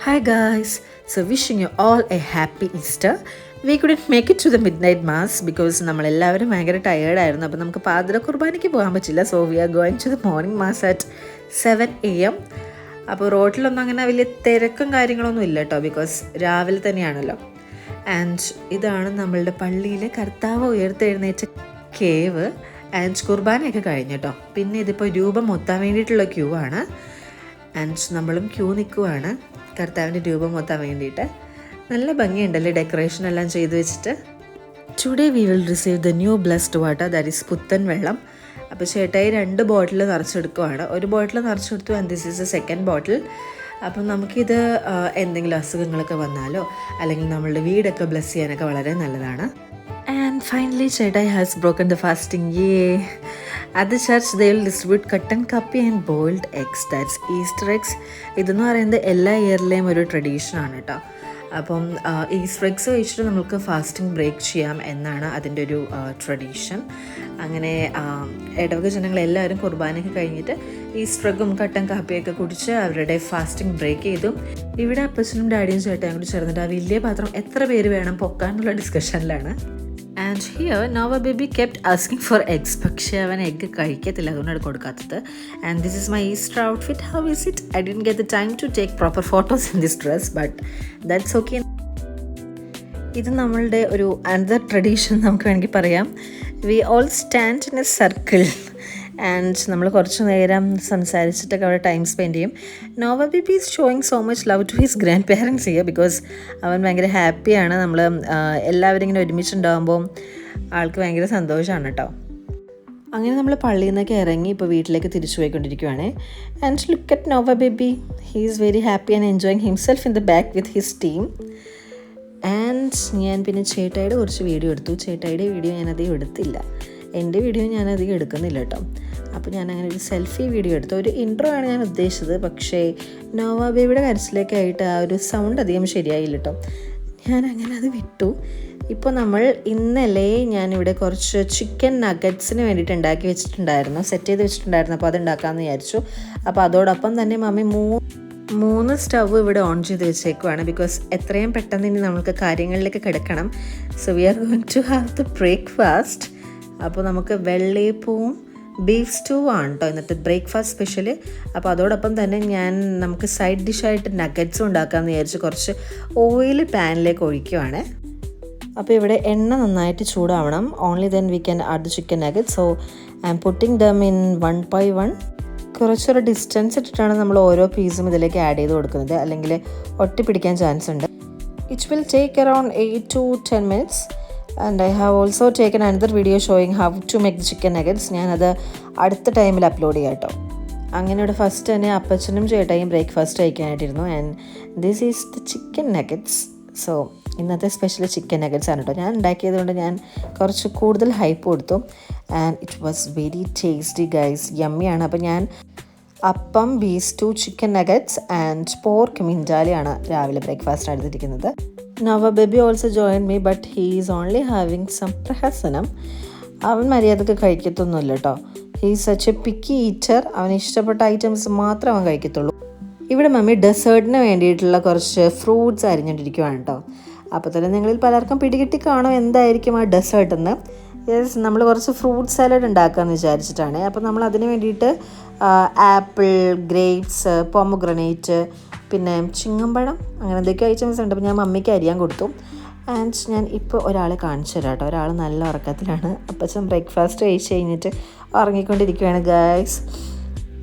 Hi guys, so wishing you all a happy Easter. We couldn't make it to the midnight mass because നമ്മളെല്ലാവരും ഭയങ്കര ടയേർഡായിരുന്നു. അപ്പോൾ നമുക്ക് പാതിര കുർബാനയ്ക്ക് പോകാൻ പറ്റില്ല. So we are going to the morning mass at 7 AM. അപ്പോൾ റോഡിലൊന്നും അങ്ങനെ വലിയ തിരക്കും കാര്യങ്ങളൊന്നും ഇല്ല കേട്ടോ, ബിക്കോസ് രാവിലെ തന്നെയാണല്ലോ. ആൻഡ് ഇതാണ് നമ്മളുടെ പള്ളിയിലെ കർത്താവ് ഉയർത്തെഴുന്നേറ്റ കേവ്. ആൻഡ് കുർബാനയൊക്കെ കഴിഞ്ഞു കേട്ടോ. പിന്നെ ഇതിപ്പോൾ രൂപം മൊത്താൻ വേണ്ടിയിട്ടുള്ള ക്യൂ ആണ്. ആൻഡ് നമ്മളും ക്യൂ നിൽക്കുവാണ് കർത്താവിൻ്റെ രൂപം മൊത്താൻ വേണ്ടിയിട്ട്. നല്ല ഭംഗിയുണ്ടല്ലേ ഡെക്കറേഷൻ എല്ലാം ചെയ്ത് വെച്ചിട്ട്. Today we will receive the new blessed water, that is പുത്തൻ വെള്ളം. അപ്പോൾ ചേട്ടായി 2 ബോട്ടിൽ നിറച്ചെടുക്കുവാണ്. ഒരു ബോട്ടിൽ നിറച്ചെടുത്തു and this is a second bottle. അപ്പം നമുക്കിത് എന്തെങ്കിലും അസുഖങ്ങളൊക്കെ വന്നാലോ അല്ലെങ്കിൽ നമ്മളുടെ വീടൊക്കെ ബ്ലെസ് ചെയ്യാനൊക്കെ വളരെ നല്ലതാണ്. And finally, Chetai has broken the fasting. Yay! At the church, they will distribute cotton cuppi and boiled eggs. That's Easter eggs. ഇതെന്ന് പറയുന്നത് എല്ലാ ഇയറിലെയും ഒരു ട്രഡീഷൻ ആണ് കേട്ടോ. അപ്പം ഈസ്റ്റർ എഗ്സ് കഴിച്ചിട്ട് നമുക്ക് ഫാസ്റ്റിംഗ് ബ്രേക്ക് ചെയ്യാം എന്നാണ് അതിൻ്റെ ഒരു ട്രഡീഷൻ. അങ്ങനെ ഇടവക ജനങ്ങളെല്ലാവരും കുർബാനയൊക്കെ കഴിഞ്ഞിട്ട് ഈസ്റ്റർ എഗ്ഗും കട്ടൻ കാപ്പിയൊക്കെ കുടിച്ച് അവരുടെ ഫാസ്റ്റിംഗ് ബ്രേക്ക് ചെയ്തു. ഇവിടെ അപ്പച്ചനും ഡാഡിയും ചേട്ടയും കൂടി ചേർന്നിട്ട് ആ വലിയ പാത്രം എത്ര പേര് വേണം പൊക്കാനുള്ള ഡിസ്കഷനിലാണ്. And here Nova baby kept asking for eggs, പക്ഷേ അവൻ എഗ്ഗ് കഴിക്കത്തില്ല, അതുകൊണ്ടാണ് കൊടുക്കാത്തത്. And this is my Easter outfit. How is it? I didn't get the time to take proper photos in this dress, but that's okay. ഇത് നമ്മളുടെ ഒരു another tradition നമുക്ക് വേണമെങ്കിൽ പറയാം. We all stand in a circle and നമ്മൾ കുറച്ച് നേരം സംസാരിച്ചിട്ടൊക്കെ അവിടെ ടൈം സ്പെൻഡ് ചെയ്യും. Nova baby is showing so much love to his grand parents here, because അവൻ ഭയങ്കര ഹാപ്പിയാണ്. നമ്മൾ എല്ലാവരും ഇങ്ങനെ ഒരുമിച്ചുണ്ടാകുമ്പോൾ ആൾക്ക് ഭയങ്കര സന്തോഷമാണ് കേട്ടോ. അങ്ങനെ നമ്മൾ പള്ളിയിൽ നിന്നൊക്കെ ഇറങ്ങി ഇപ്പോൾ വീട്ടിലേക്ക് തിരിച്ചു പോയിക്കൊണ്ടിരിക്കുകയാണ്. And look at Nova baby, he is very happy and enjoying himself in the back with his team. And ഞാൻ പിന്നെ ചേട്ടായിയുടെ കുറച്ച് വീഡിയോ എടുത്തു. ചേട്ടായിയുടെ വീഡിയോ ഞാനധികം എടുത്തില്ല, എൻ്റെ വീഡിയോ ഞാനധികം എടുക്കുന്നില്ല കേട്ടോ. അപ്പോൾ ഞാനങ്ങനെ ഒരു സെൽഫി വീഡിയോ എടുത്തു. ഒരു ഇൻട്രോ ആണ് ഞാൻ ഉദ്ദേശിച്ചത്, പക്ഷേ നോവ ബേബിയുടെ കരച്ചിലേക്കായിട്ട് ആ ഒരു സൗണ്ട് അധികം ശരിയായില്ല കേട്ടോ. ഞാനങ്ങനെ അത് വിട്ടു. ഇപ്പോൾ നമ്മൾ ഇന്നലെ ഞാനിവിടെ കുറച്ച് ചിക്കൻ നഗറ്റ്സിന് വേണ്ടിയിട്ട് ഉണ്ടാക്കി വെച്ചിട്ടുണ്ടായിരുന്നു, സെറ്റ് ചെയ്ത് വെച്ചിട്ടുണ്ടായിരുന്നു. അപ്പോൾ അത് ഉണ്ടാക്കാമെന്ന് വിചാരിച്ചു. അപ്പോൾ അതോടൊപ്പം തന്നെ മമ്മി 3 സ്റ്റവ് ഇവിടെ ഓൺ ചെയ്ത് വെച്ചേക്കുവാണ്, ബിക്കോസ് എത്രയും പെട്ടെന്ന് ഇനി നമുക്ക് കാര്യങ്ങളിലേക്ക് കിടക്കണം. So we are going to have the breakfast. അപ്പോൾ നമുക്ക് വെള്ളയപ്പവും ബീഫ് സ്റ്റൂ ആണ് കേട്ടോ ഇന്നത്തെ ബ്രേക്ക്ഫാസ്റ്റ് സ്പെഷ്യൽ. അപ്പോൾ അതോടൊപ്പം തന്നെ നമുക്ക് സൈഡ് ഡിഷായിട്ട് നഗറ്റ്സും ഉണ്ടാക്കാമെന്ന് വിചാരിച്ച് കുറച്ച് ഓയിൽ പാനിലേക്ക് ഒഴിക്കുവാണ്. അപ്പോൾ ഇവിടെ എണ്ണ നന്നായിട്ട് ചൂടാവണം. Only then we can add the chicken nuggets. So I am putting them in 1 by 1. കുറച്ചൊരു ഡിസ്റ്റൻസ് ഇട്ടിട്ടാണ് നമ്മൾ ഓരോ പീസും ഇതിലേക്ക് ആഡ് ചെയ്ത് കൊടുക്കുന്നത്, അല്ലെങ്കിൽ ഒട്ടിപ്പിടിക്കാൻ ചാൻസ് ഉണ്ട്. It will take around 8 to 10 minutes. And I have also taken another video showing how to make the chicken nuggets. ഞാനത് അടുത്ത ടൈമിൽ അപ്ലോഡ് ചെയ്യാം കേട്ടോ. അങ്ങനെ ഇവിടെ ഫസ്റ്റ് തന്നെ അപ്പച്ചനും ചേട്ടായും ബ്രേക്ക്ഫാസ്റ്റ് കഴിക്കാനായിട്ടിരുന്നു. And this is the chicken nuggets. So ഇന്നത്തെ സ്പെഷ്യൽ ചിക്കൻ നഗറ്റ്സ് ആണ് കേട്ടോ. ഞാൻ ഉണ്ടാക്കിയത് കൊണ്ട് ഞാൻ കുറച്ച് കൂടുതൽ ഹൈപ്പ് കൊടുത്തു. And it was very tasty guys, യമ്മിയാണ്. അപ്പോൾ ഞാൻ appam, beef stew, chicken nuggets and pork മിൻജാലിയാണ് രാവിലെ ബ്രേക്ക്ഫാസ്റ്റ് എടുത്തിരിക്കുന്നത്. Nova baby also join me, but he is only having some പ്രഹസനം. അവൻ മര്യാദക്ക് കഴിക്കത്തൊന്നുമില്ല കേട്ടോ. He is such a picky eater. അവന് ഇഷ്ടപ്പെട്ട ഐറ്റംസ് മാത്രമേ അവൻ കഴിക്കത്തുള്ളൂ. ഇവിടെ മമ്മി ഡെസേർട്ടിന് വേണ്ടിയിട്ടുള്ള കുറച്ച് ഫ്രൂട്ട്സ് അരിഞ്ഞിട്ടിരിക്കുവാണ് കേട്ടോ. അപ്പോൾ തന്നെ നിങ്ങളിൽ പലർക്കും പിടികിട്ടി കാണും എന്തായിരിക്കും ആ ഡെസേർട്ടെന്ന്. യെസ്, നമ്മൾ കുറച്ച് ഫ്രൂട്ട് സാലഡ് ഉണ്ടാക്കാമെന്ന് വിചാരിച്ചിട്ടാണ്. അപ്പോൾ നമ്മൾ അതിന് വേണ്ടിയിട്ട് ആപ്പിൾ, ഗ്രേപ്സ്, പോമഗ്രനേറ്റ്, പിന്നെ ചിങ്ങമ്പഴം, അങ്ങനെ എന്തൊക്കെയോ ഐറ്റംസ് ഉണ്ട്. അപ്പോൾ ഞാൻ മമ്മിക്ക് അരിയാൻ കൊടുത്തു. ആൻഡ് ഞാൻ ഇപ്പോൾ ഒരാളെ കാണിച്ചു തരാം കേട്ടോ. ഒരാൾ നല്ല ഉറക്കത്തിലാണ്. അപ്പച്ചൻ ബ്രേക്ക്ഫാസ്റ്റ് കഴിച്ച് കഴിഞ്ഞിട്ട് ഉറങ്ങിക്കൊണ്ടിരിക്കുകയാണ് ഗൈസ്.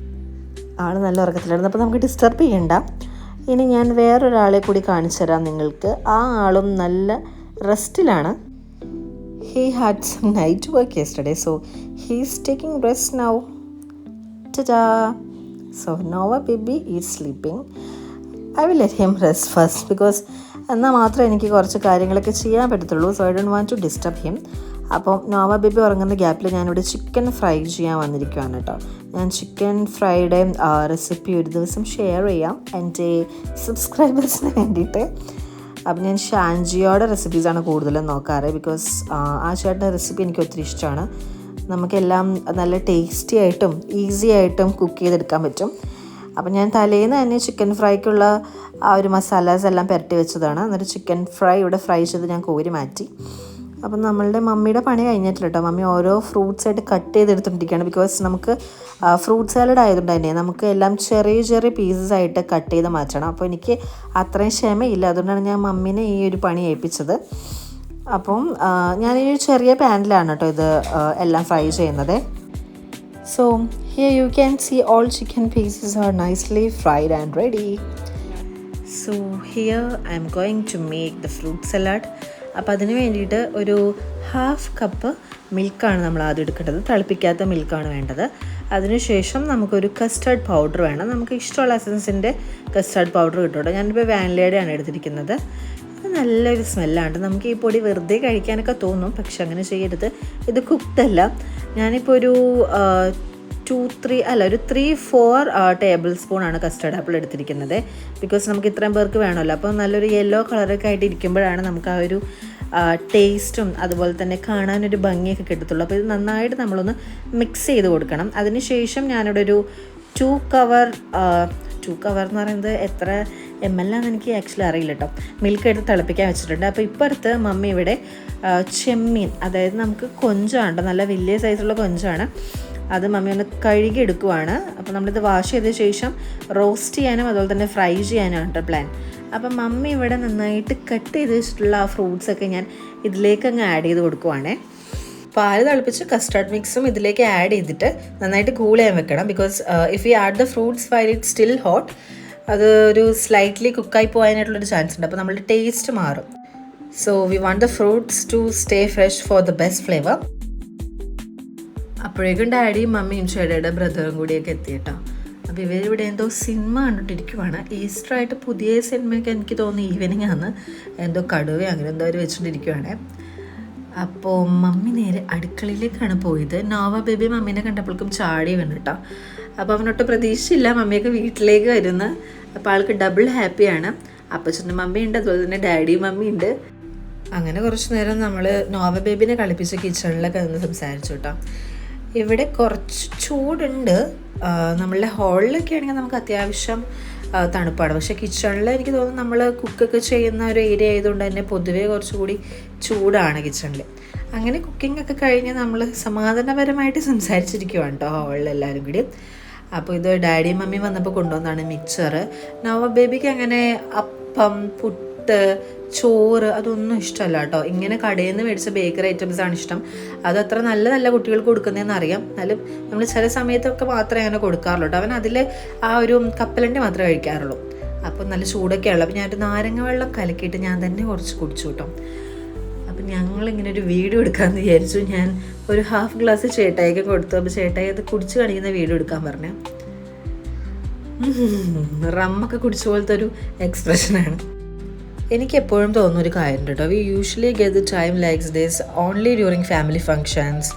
ആൾ നല്ല ഉറക്കത്തിലായിരുന്നു. അപ്പോൾ നമുക്ക് ഡിസ്റ്റർബ് ചെയ്യണ്ട. ഇനി ഞാൻ വേറൊരാളെ കൂടി കാണിച്ചു തരാം നിങ്ങൾക്ക്. ആ ആളും നല്ല റെസ്റ്റിലാണ്. He had some night work yesterday, so he's taking rest now. Ta-da! So Noah baby is sleeping. I will let him rest first because എന്നാൽ മാത്രമേ എനിക്ക് കുറച്ച് കാര്യങ്ങളൊക്കെ ചെയ്യാൻ പറ്റത്തുള്ളൂ. So I don't want to disturb him. അപ്പം Nova baby ഉറങ്ങുന്ന ഗ്യാപ്പിൽ ഞാനിവിടെ ചിക്കൻ ഫ്രൈ ചെയ്യാൻ വന്നിരിക്കുകയാണ് കേട്ടോ. ഞാൻ ചിക്കൻ ഫ്രൈയുടെ റെസിപ്പി ഒരു ദിവസം ഷെയർ ചെയ്യാം എൻ്റെ സബ്സ്ക്രൈബേഴ്സിന് വേണ്ടിയിട്ട്. അപ്പം ഞാൻ ഷാൻജിയോടെ റെസിപ്പീസാണ് കൂടുതലും നോക്കാറ്, ബിക്കോസ് ആ ചേട്ടൻ്റെ റെസിപ്പി എനിക്ക് ഒത്തിരി ഇഷ്ടമാണ്. നമുക്കെല്ലാം നല്ല ടേസ്റ്റി ആയിട്ടും ഈസി ആയിട്ടും കുക്ക് ചെയ്തെടുക്കാൻ പറ്റും. അപ്പം ഞാൻ തലേന്ന് തന്നെ ചിക്കൻ ഫ്രൈക്കുള്ള ആ ഒരു മസാലാസ് എല്ലാം പുരട്ടി വെച്ചതാണ്. എന്നിട്ട് ചിക്കൻ ഫ്രൈ ഇവിടെ ഫ്രൈ ചെയ്ത് ഞാൻ കോരി മാറ്റി. അപ്പം നമ്മളുടെ മമ്മിയുടെ പണി കഴിഞ്ഞിട്ടില്ല കേട്ടോ. മമ്മി ഓരോ ഫ്രൂട്ട്സ് ആയിട്ട് കട്ട് ചെയ്തെടുത്തുകൊണ്ടിരിക്കുകയാണ്. ബിക്കോസ് നമുക്ക് ഫ്രൂട്ട് സാലഡ് ആയതുകൊണ്ട് തന്നെ നമുക്ക് എല്ലാം ചെറിയ ചെറിയ പീസസ് ആയിട്ട് കട്ട് ചെയ്ത് മാറ്റണം. അപ്പോൾ എനിക്ക് അത്രയും ക്ഷമയില്ല, അതുകൊണ്ടാണ് ഞാൻ മമ്മീനെ ഈ ഒരു പണി ഏൽപ്പിച്ചത്. അപ്പം ഞാനീ ചെറിയ പാനിലാണ് കേട്ടോ ഇത് എല്ലാം ഫ്രൈ ചെയ്യുന്നത്. So here you can see all chicken pieces are nicely fried and ready. So here I am going to make the fruit salad. അപ്പോൾ അതിന് വേണ്ടിയിട്ട് ഒരു 1/2 കപ്പ് മിൽക്കാണ് നമ്മൾ ആദ്യം എടുക്കേണ്ടത്. തിളപ്പിക്കാത്ത മിൽക്കാണ് വേണ്ടത്. അതിനുശേഷം നമുക്കൊരു കസ്റ്റർഡ് പൗഡർ വേണം. നമുക്ക് ഇഷ്ടമുള്ള എസൻസിൻ്റെ കസ്റ്റർഡ് പൗഡർ കിട്ടും. ഞാനിപ്പോൾ വാനിലയുടെയാണ് എടുത്തിരിക്കുന്നത്. നല്ലൊരു സ്മെല്ലാണ്. നമുക്ക് ഈ പൊടി വെറുതെ കഴിക്കാനൊക്കെ തോന്നും, പക്ഷെ അങ്ങനെ ചെയ്യരുത്. ഇത് കുക്ക്ഡല്ല. ഞാനിപ്പോൾ ഒരു 3-4 ടേബിൾ സ്പൂണാണ് കസ്റ്റർഡ് ആപ്പിൾ എടുത്തിരിക്കുന്നത്. ബിക്കോസ് നമുക്ക് ഇത്രയും പേർക്ക് വേണമല്ലോ. അപ്പോൾ നല്ലൊരു യെല്ലോ കളറൊക്കെ ആയിട്ട് ഇരിക്കുമ്പോഴാണ് നമുക്ക് ആ ഒരു ടേസ്റ്റും അതുപോലെ തന്നെ കാണാനൊരു ഭംഗിയൊക്കെ കിട്ടത്തുള്ളൂ. അപ്പോൾ ഇത് നന്നായിട്ട് നമ്മളൊന്ന് മിക്സ് ചെയ്ത് കൊടുക്കണം. അതിനുശേഷം ഞാനിവിടെ ഒരു 2 കവർ എന്ന് പറയുന്നത് എത്ര ml ആണെന്ന് എനിക്ക് ആക്ച്വലി അറിയില്ല കേട്ടോ, മിൽക്ക് എടുത്ത് തിളപ്പിക്കാൻ വെച്ചിട്ടുണ്ട്. അപ്പോൾ ഇപ്പുറത്ത് മമ്മി ഇവിടെ ചെമ്മീൻ, അതായത് നമുക്ക് കൊഞ്ചാണ്, നല്ല വലിയ സൈസുള്ള കൊഞ്ചാണ്, അത് മമ്മി ഒന്ന് കഴുകി എടുക്കുവാണ്. അപ്പോൾ നമ്മളിത് വാഷ് ചെയ്ത ശേഷം റോസ്റ്റ് ചെയ്യാനും അതുപോലെ തന്നെ ഫ്രൈ ചെയ്യാനാണ് കേട്ടോ പ്ലാൻ. അപ്പം മമ്മി ഇവിടെ നന്നായിട്ട് കട്ട് ചെയ്ത് വെച്ചിട്ടുള്ള ആ ഫ്രൂട്ട്സൊക്കെ ഞാൻ ഇതിലേക്ക് അങ്ങ് ആഡ് ചെയ്ത് കൊടുക്കുവാണേ. പാല് തിളപ്പിച്ച് കസ്റ്റർഡ് മിക്സും ഇതിലേക്ക് ആഡ് ചെയ്തിട്ട് നന്നായിട്ട് കൂൾ ചെയ്യാൻ വെക്കണം. Because if you add the fruits while it still hot, അത് ഒരു സ്ലൈറ്റ്ലി കുക്കായി പോകാനായിട്ടുള്ളൊരു ചാൻസ് ഉണ്ട്. അപ്പോൾ നമ്മളുടെ ടേസ്റ്റ് മാറും. So we want the fruits to stay fresh for the best flavour. അപ്പോഴേക്കും ഡാഡിയും മമ്മിയും ചേട്ടയുടെ ബ്രദറും കൂടിയൊക്കെ എത്തിയിട്ടോ. അപ്പോൾ ഇവരിവിടെ എന്തോ സിനിമ കണ്ടിട്ടിരിക്കുവാണ്. ഈസ്റ്ററായിട്ട് പുതിയ സിനിമയൊക്കെ എനിക്ക് തോന്നുന്നു ഈവനിങ് ആണ്, എന്തോ കടുവ അങ്ങനെ എന്തോ അവർ വെച്ചുകൊണ്ടിരിക്കുവാണ്. അപ്പോൾ മമ്മി നേരെ അടുക്കളയിലേക്കാണ് പോയത്. നോവ ബേബി മമ്മീനെ കണ്ടപ്പോഴേക്കും ചാടി വന്നു കേട്ടോ. അപ്പോൾ അവനൊട്ട് പ്രതീക്ഷയില്ല മമ്മിയൊക്കെ വീട്ടിലേക്ക് വരുന്ന. അപ്പോൾ ആൾക്ക് ഡബിൾ ഹാപ്പിയാണ്. അപ്പച്ചൻ്റെ മമ്മി ഉണ്ട്, അതുപോലെ തന്നെ ഡാഡി മമ്മി ഉണ്ട്. അങ്ങനെ കുറച്ച് നേരം നമ്മൾ നോവ ബേബിനെ കളിപ്പിച്ച് കിച്ചണിലൊക്കെ നിന്ന് സംസാരിച്ചു കേട്ടോ. ഇവിടെ കുറച്ച് ചൂടുണ്ട്. നമ്മളുടെ ഹോളിലൊക്കെ ആണെങ്കിൽ നമുക്ക് അത്യാവശ്യം തണുപ്പാണ്. പക്ഷേ കിച്ചണിൽ എനിക്ക് തോന്നുന്നു നമ്മൾ കുക്കൊക്കെ ചെയ്യുന്ന ഒരു ഏരിയ ആയതുകൊണ്ട് തന്നെ പൊതുവേ കുറച്ചുകൂടി ചൂടാണ് കിച്ചണിൽ. അങ്ങനെ കുക്കിംഗ് ഒക്കെ കഴിഞ്ഞ് നമ്മൾ സമാധാനപരമായിട്ട് സംസാരിച്ചിരിക്കുവാണ് കേട്ടോ ഹോളിൽ എല്ലാവരും കൂടി. അപ്പോൾ ഇത് ഡാഡി മമ്മി വന്നപ്പോൾ കൊണ്ടുവന്നാണ് മിക്സർ. നവ ബേബിക്ക് അങ്ങനെ അപ്പം, പുട്ട്, ചോറ് അതൊന്നും ഇഷ്ടമല്ല കേട്ടോ. ഇങ്ങനെ കടയിൽ നിന്ന് മേടിച്ച ബേക്കറി ഐറ്റംസാണ് ഇഷ്ടം. അത് അത്ര നല്ല കുട്ടികൾക്ക് കൊടുക്കുന്നതെന്ന് അറിയാം, എന്നാലും നമ്മൾ ചില സമയത്തൊക്കെ മാത്രമേ അങ്ങനെ കൊടുക്കാറുള്ളൂ കേട്ടോ. അവൻ അതിൽ ആ ഒരു കപ്പലണ്ടി മാത്രമേ കഴിക്കാറുള്ളൂ. അപ്പോൾ നല്ല ചൂടൊക്കെ ഉള്ളു. അപ്പോൾ ഞാനൊരു നാരങ്ങ വെള്ളം കലക്കിയിട്ട് ഞാൻ തന്നെ കുറച്ച് കുടിച്ചു കേട്ടോ. അപ്പം ഞങ്ങളിങ്ങനെ ഒരു വീഡിയോ എടുക്കാമെന്ന് വിചാരിച്ചു. ഞാൻ ഒരു 1/2 ഗ്ലാസ് ചേട്ടായിക്ക് കൊടുത്തു. അപ്പോൾ ചേട്ടായി അത് കുടിച്ച് കാണിക്കുന്ന വീഡിയോ എടുക്കാൻ പറഞ്ഞു. റമ്മൊക്കെ കുടിച്ച പോലത്തെ ഒരു എക്സ്പ്രഷനാണ്. എനിക്ക് എപ്പോഴും തോന്നുന്നൊരു കാര്യം കേട്ടോ, we usually get the time likes this only during family functions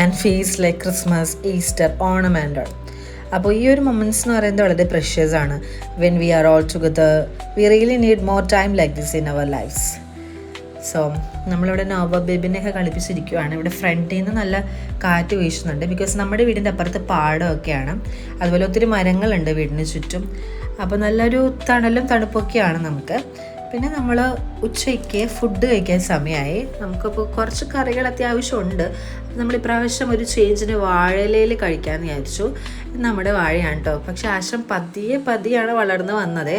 and feasts like Christmas, Easter, Onam and all. അപ്പോൾ ഈ ഒരു മൊമെൻറ്റ്സ് എന്ന് പറയുന്നത് വളരെ പ്രഷ്യസ് ആണ്. When we are all together we really need more time like this in our lives. സോ നമ്മളിവിടെ Nova ബേബിനെയൊക്കെ കളിപ്പിച്ചിരിക്കുകയാണ്. ഇവിടെ ഫ്രണ്ടിൽ നിന്ന് നല്ല കാറ്റ് വീശുന്നുണ്ട്. ബിക്കോസ് നമ്മുടെ വീടിൻ്റെ അപ്പുറത്ത് പാടമൊക്കെയാണ്, അതുപോലെ ഒത്തിരി മരങ്ങളുണ്ട് വീടിന് ചുറ്റും. അപ്പോൾ നല്ലൊരു തണലും തണുപ്പൊക്കെയാണ് നമുക്ക്. പിന്നെ നമ്മൾ ഉച്ചയ്ക്ക് ഫുഡ് കഴിക്കാൻ സമയമായി. നമുക്കിപ്പോൾ കുറച്ച് കറികൾ അത്യാവശ്യമുണ്ട്. നമ്മളിപ്രാവശ്യം ഒരു ചേഞ്ചിന് വാഴയിലയിൽ കഴിക്കാമെന്ന് വിചാരിച്ചു. നമ്മുടെ വാഴയാണ് കേട്ടോ. പക്ഷെ ആശം പതിയാണ് വളർന്നു വന്നത്.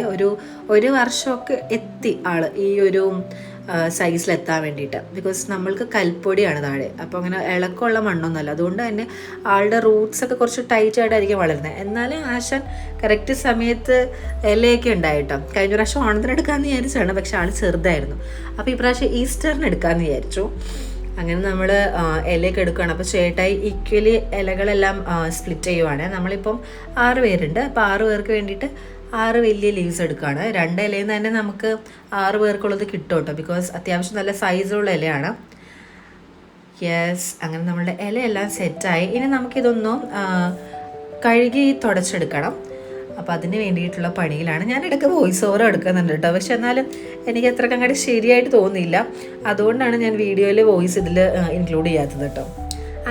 ഒരു വർഷമൊക്കെ എത്തി ആൾ ഈ ഒരു സൈസിലെത്താൻ വേണ്ടിയിട്ട്. ബിക്കോസ് നമ്മൾക്ക് കൽപ്പൊടിയാണ് താഴെ, അപ്പോൾ അങ്ങനെ ഇളക്കമുള്ള മണ്ണൊന്നുമല്ല. അതുകൊണ്ട് തന്നെ ആളുടെ റൂട്ട്സൊക്കെ കുറച്ച് ടൈറ്റായിട്ടായിരിക്കും വളരുന്നത്. എന്നാലും ആശാൻ കറക്റ്റ് സമയത്ത് ഇലയൊക്കെ ഉണ്ടായിട്ടോ. കഴിഞ്ഞ പ്രാവശ്യം ഓണത്തിന് എടുക്കാമെന്ന് വിചാരിച്ചാണ്, പക്ഷെ ആൾ ചെറുതായിരുന്നു. അപ്പോൾ ഈ പ്രാവശ്യം ഈസ്റ്ററിന് എടുക്കാമെന്ന് വിചാരിച്ചു. അങ്ങനെ നമ്മൾ ഇലയൊക്കെ എടുക്കുകയാണ്. അപ്പോൾ ചേട്ടായി ഈക്വലി ഇലകളെല്ലാം സ്പ്ലിറ്റ് ചെയ്യുവാണ്. നമ്മളിപ്പം 6 പേരുണ്ട്. അപ്പോൾ 6 പേർക്ക് വേണ്ടിയിട്ട് 6 വലിയ ലീവ്സ് എടുക്കുകയാണ്. 2 ഇലയിൽ നിന്ന് തന്നെ നമുക്ക് 6 പേർക്കുള്ളത് കിട്ടും കേട്ടോ. ബിക്കോസ് അത്യാവശ്യം നല്ല സൈസുള്ള ഇലയാണ്. യെസ്, അങ്ങനെ നമ്മളുടെ ഇലയെല്ലാം സെറ്റായി. ഇനി നമുക്കിതൊന്നും കഴുകി തുടച്ചെടുക്കണം. അപ്പോൾ അതിന് വേണ്ടിയിട്ടുള്ള പണിയിലാണ്. ഞാനിടയ്ക്ക് വോയിസ് ഓവർ എടുക്കുന്നുണ്ട് കേട്ടോ. പക്ഷെ എന്നാലും എനിക്ക് അത്രയ്ക്ക് അങ്ങോട്ട് ശരിയായിട്ട് തോന്നിയില്ല. അതുകൊണ്ടാണ് ഞാൻ വീഡിയോയിൽ വോയിസ് ഇതിൽ ഇൻക്ലൂഡ് ചെയ്യാത്തത് കേട്ടോ.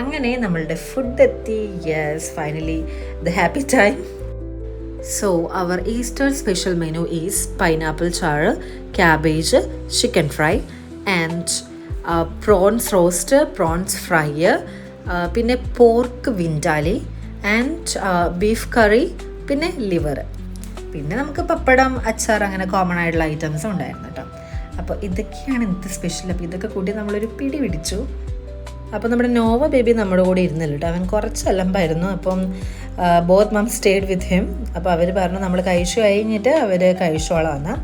അങ്ങനെ നമ്മളുടെ ഫുഡ് എത്തി. Yes, finally the happy time. So our Easter special menu is pineapple char, cabbage, chicken fry and prawns roast, prawns fry, പിന്നെ പോർക്ക് വിൻഡാലി ആൻഡ് ബീഫ് കറി, പിന്നെ ലിവർ, പിന്നെ നമുക്ക് പപ്പടം, അച്ചാർ, അങ്ങനെ കോമൺ ആയിട്ടുള്ള ഐറ്റംസും ഉണ്ടായിരുന്നു കേട്ടോ. അപ്പോൾ ഇതൊക്കെയാണ് ഇന്നത്തെ സ്പെഷ്യൽ. അപ്പോൾ ഇതൊക്കെ കൂടി നമ്മളൊരു പിടി പിടിച്ചു. അപ്പോൾ നമ്മുടെ നോവ ബേബി നമ്മുടെ കൂടെ ഇരുന്നില്ല കേട്ടോ. അവൻ കുറച്ച് അലമ്പായിരുന്നു. അപ്പം both mom stayed with him. അപ്പോൾ അവർ പറഞ്ഞു നമ്മൾ കഴിച്ചു കഴിഞ്ഞിട്ട് അവർ കഴിച്ചോളാമെന്ന്.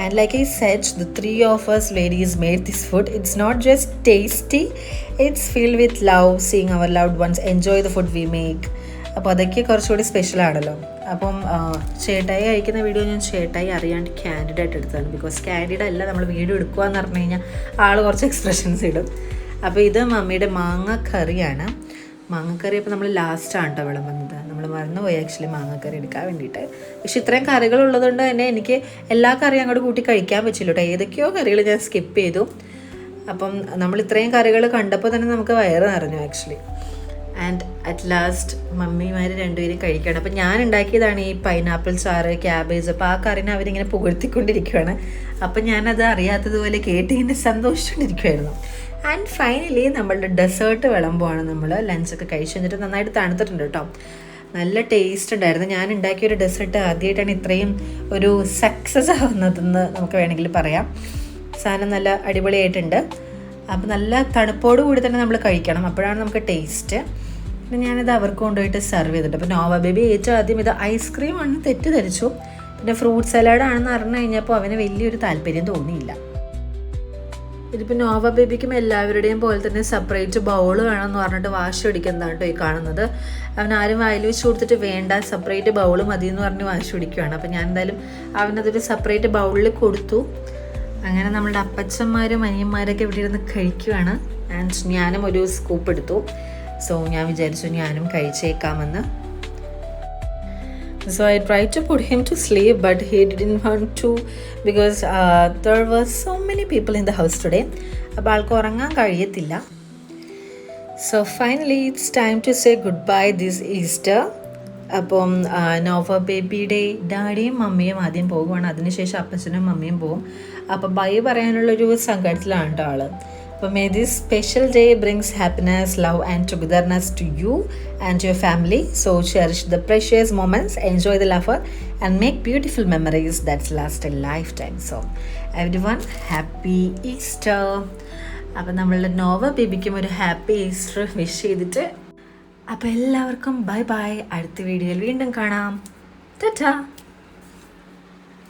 And like I said, the three of us ladies made this food. It's not just tasty, it's filled with love, seeing our loved ones enjoy the food we make. അപ്പോൾ അതൊക്കെ കുറച്ചുകൂടി special ആണല്ലോ. അപ്പം ചേട്ടായി അയക്കുന്ന വീഡിയോ ഞാൻ ചേട്ടായി അറിയാണ്ട് ക്യാൻഡിഡ് ആയിട്ട് എടുത്തതാണ്. ബിക്കോസ് ക്യാൻഡിഡ് അല്ല, നമ്മൾ വീഡിയോ എടുക്കുക എന്ന് പറഞ്ഞു കഴിഞ്ഞാൽ ആൾ കുറച്ച് എക്സ്പ്രഷൻസ് ഇടും. അപ്പോൾ ഇത് മമ്മിയുടെ മാങ്ങക്കറിയാണ്. മാങ്ങക്കറി അപ്പോൾ നമ്മൾ ലാസ്റ്റാണ് കേട്ടോ വിളമ്പുന്നത്. നമ്മൾ മറന്നുപോയി ആക്ച്വലി മാങ്ങക്കറി എടുക്കാൻ വേണ്ടിയിട്ട്. പക്ഷെ ഇത്രയും കറികൾ ഉള്ളതുകൊണ്ട് തന്നെ എനിക്ക് എല്ലാ കറിയും അങ്ങോട്ട് കൂട്ടി കഴിക്കാൻ പറ്റില്ല കേട്ടോ. ഏതൊക്കെയോ കറികൾ ഞാൻ സ്കിപ്പ് ചെയ്തു. അപ്പം നമ്മൾ ഇത്രയും കറികൾ കണ്ടപ്പോൾ തന്നെ നമുക്ക് വയറ് നിറഞ്ഞു ആക്ച്വലി. ആൻഡ് അറ്റ് ലാസ്റ്റ് മമ്മിമാർ രണ്ടുപേരും കഴിക്കുകയാണ്. അപ്പം ഞാൻ ഉണ്ടാക്കിയതാണ് ഈ പൈനാപ്പിൾ ചാറ്, ക്യാബേജ്. അപ്പോൾ ആ കറിനെ അവരിങ്ങനെ പുകഴ്ത്തിക്കൊണ്ടിരിക്കുകയാണ്. അപ്പം ഞാനത് അറിയാത്തതുപോലെ കേട്ടിങ്ങനെ സന്തോഷിച്ചുകൊണ്ടിരിക്കുമായിരുന്നു. ആൻഡ് ഫൈനലി നമ്മളുടെ ഡെസേർട്ട് വിളമ്പുവാണ്. നമ്മൾ ലഞ്ചൊക്കെ കഴിച്ച് കഴിഞ്ഞിട്ട് നന്നായിട്ട് തണുത്തിട്ടുണ്ട് കേട്ടോ. നല്ല ടേസ്റ്റ് ഉണ്ടായിരുന്നു. ഞാൻ ഉണ്ടാക്കിയൊരു ഡെസേർട്ട് ആദ്യമായിട്ടാണ് ഇത്രയും ഒരു സക്സസ് ആവുന്നതെന്ന് നമുക്ക് വേണമെങ്കിൽ പറയാം. സാധനം നല്ല അടിപൊളിയായിട്ടുണ്ട്. അപ്പോൾ നല്ല തണുപ്പോട് കൂടി തന്നെ നമ്മൾ കഴിക്കണം, അപ്പോഴാണ് നമുക്ക് ടേസ്റ്റ്. പിന്നെ ഞാനിത് അവർക്ക് കൊണ്ടുപോയിട്ട് സെർവ് ചെയ്തിട്ട്. അപ്പോൾ നോവ ബേബി ഏറ്റവും ആദ്യം ഇത് ഐസ്ക്രീം ആണെന്ന് തെറ്റിദ്ധരിച്ചു. പിന്നെ ഫ്രൂട്ട് സലാഡാണെന്ന് പറഞ്ഞു കഴിഞ്ഞപ്പോൾ അവന് വലിയൊരു താല്പര്യം തോന്നിയില്ല. ഇതിപ്പോൾ നോവ ബേബിക്കും എല്ലാവരുടെയും പോലെ തന്നെ സെപ്പറേറ്റ് ബൗൾ വേണമെന്ന് പറഞ്ഞിട്ട് വാശി പിടിക്കുന്നതാണ് കേട്ടോ ഈ കാണുന്നത്. അവൻ ആരും വായിൽ വെച്ച് കൊടുത്തിട്ട് വേണ്ട, സെപ്പറേറ്റ് ബൗൾ മതി എന്ന് പറഞ്ഞ് വാശി പിടിക്കുകയാണ്. അപ്പോൾ ഞാൻ എന്തായാലും അവനതൊരു സെപ്പറേറ്റ് ബൗളിൽ കൊടുത്തു. അങ്ങനെ നമ്മളുടെ അപ്പച്ചന്മാരും അനിയന്മാരൊക്കെ ഇവിടെ ഇരുന്ന് കഴിക്കുകയാണ്. ആൻഡ് ഞാനും ഒരു സ്കൂപ്പ് എടുത്തു. സോ ഞാൻ വിചാരിച്ചു ഞാനും കഴിച്ചേക്കാമെന്ന്. So I tried to put him to sleep, but he didn't want to because there were so many people in the house today. അപ്പോൾ ആൾക്ക് ഉറങ്ങാൻ കഴിയത്തില്ല. So finally it's time to say goodbye this Easter. അപ്പം Nova ബേബിയുടെ ഡാഡിയും മമ്മിയും ആദ്യം പോകുവാണ്. അതിനുശേഷം അപ്പച്ചനും മമ്മിയും പോകും. അപ്പം ബൈ പറയാനുള്ളൊരു സങ്കടത്തിലാണ് കേട്ടോ ആള്. അപ്പോൾ may this special day brings happiness, love and togetherness to you and your family. So cherish the precious moments, enjoy the laughter and make beautiful memories that last a lifetime. So everyone, happy Easter. അപ്പോൾ നമ്മളുടെ Nova ബേബിക്കും ഒരു happy Easter wish ചെയ്തിട്ട് അപ്പോൾ എല്ലാവർക്കും bye bye. അടുത്ത വീഡിയോയിൽ വീണ്ടും കാണാം. ടാറ്റാ.